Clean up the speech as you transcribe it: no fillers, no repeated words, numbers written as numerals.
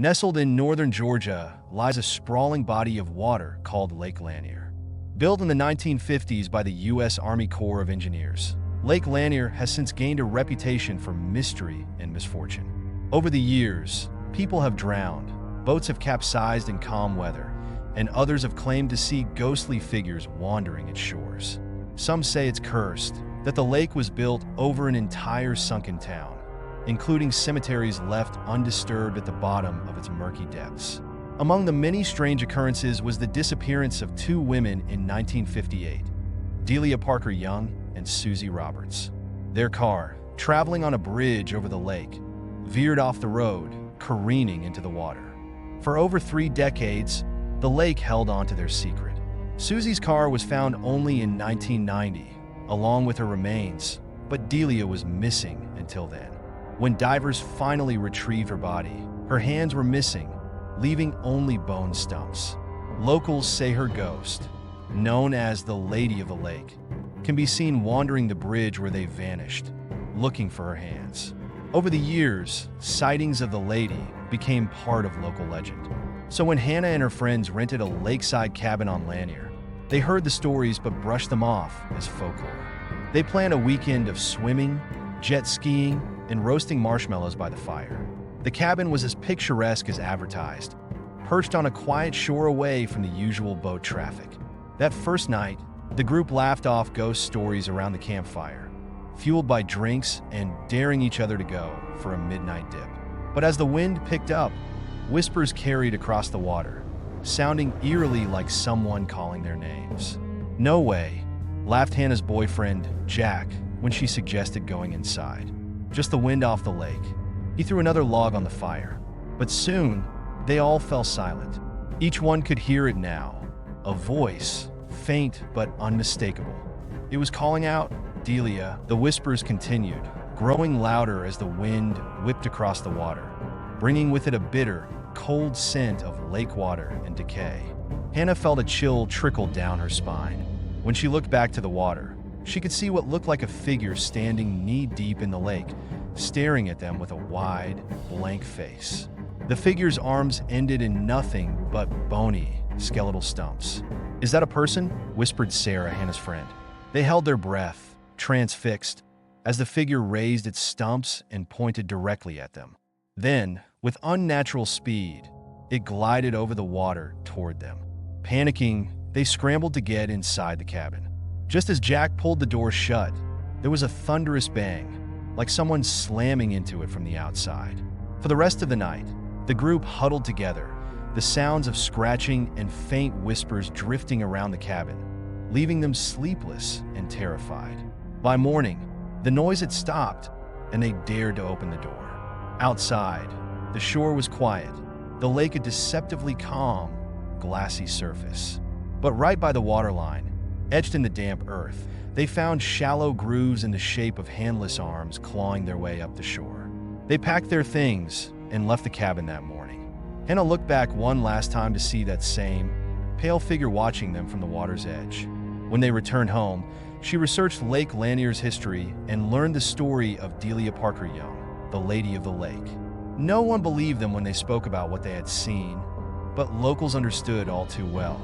Nestled in northern Georgia lies a sprawling body of water called Lake Lanier. Built in the 1950s by the U.S. Army Corps of Engineers, Lake Lanier has since gained a reputation for mystery and misfortune. Over the years, people have drowned, boats have capsized in calm weather, and others have claimed to see ghostly figures wandering its shores. Some say it's cursed, that the lake was built over an entire sunken town, including cemeteries left undisturbed at the bottom of its murky depths. Among the many strange occurrences was the disappearance of two women in 1958, Delia Parker Young and Susie Roberts. Their car, traveling on a bridge over the lake, veered off the road, careening into the water. For over 3 decades, the lake held on to their secret. Susie's car was found only in 1990, along with her remains, but Delia was missing until then. When divers finally retrieved her body, her hands were missing, leaving only bone stumps. Locals say her ghost, known as the Lady of the Lake, can be seen wandering the bridge where they vanished, looking for her hands. Over the years, sightings of the lady became part of local legend. So when Hannah and her friends rented a lakeside cabin on Lanier, they heard the stories but brushed them off as folklore. They planned a weekend of swimming, jet skiing, and roasting marshmallows by the fire. The cabin was as picturesque as advertised, perched on a quiet shore away from the usual boat traffic. That first night, the group laughed off ghost stories around the campfire, fueled by drinks and daring each other to go for a midnight dip. But as the wind picked up, whispers carried across the water, sounding eerily like someone calling their names. "No way," laughed Hannah's boyfriend, Jack, when she suggested going inside. "Just the wind off the lake." He threw another log on the fire, but soon they all fell silent. Each one could hear it now, a voice, faint but unmistakable. It was calling out, "Delia." The whispers continued, growing louder as the wind whipped across the water, bringing with it a bitter, cold scent of lake water and decay. Hannah felt a chill trickle down her spine. When she looked back to the water, she could see what looked like a figure standing knee-deep in the lake, staring at them with a wide, blank face. The figure's arms ended in nothing but bony, skeletal stumps. "Is that a person?" whispered Sarah, Hannah's friend. They held their breath, transfixed, as the figure raised its stumps and pointed directly at them. Then, with unnatural speed, it glided over the water toward them. Panicking, they scrambled to get inside the cabin. Just as Jack pulled the door shut, there was a thunderous bang, like someone slamming into it from the outside. For the rest of the night, the group huddled together, the sounds of scratching and faint whispers drifting around the cabin, leaving them sleepless and terrified. By morning, the noise had stopped, and they dared to open the door. Outside, the shore was quiet, the lake a deceptively calm, glassy surface. But right by the waterline, etched in the damp earth, they found shallow grooves in the shape of handless arms clawing their way up the shore. They packed their things and left the cabin that morning. Hannah looked back one last time to see that same, pale figure watching them from the water's edge. When they returned home, she researched Lake Lanier's history and learned the story of Delia Parker Young, the Lady of the Lake. No one believed them when they spoke about what they had seen, but locals understood all too well.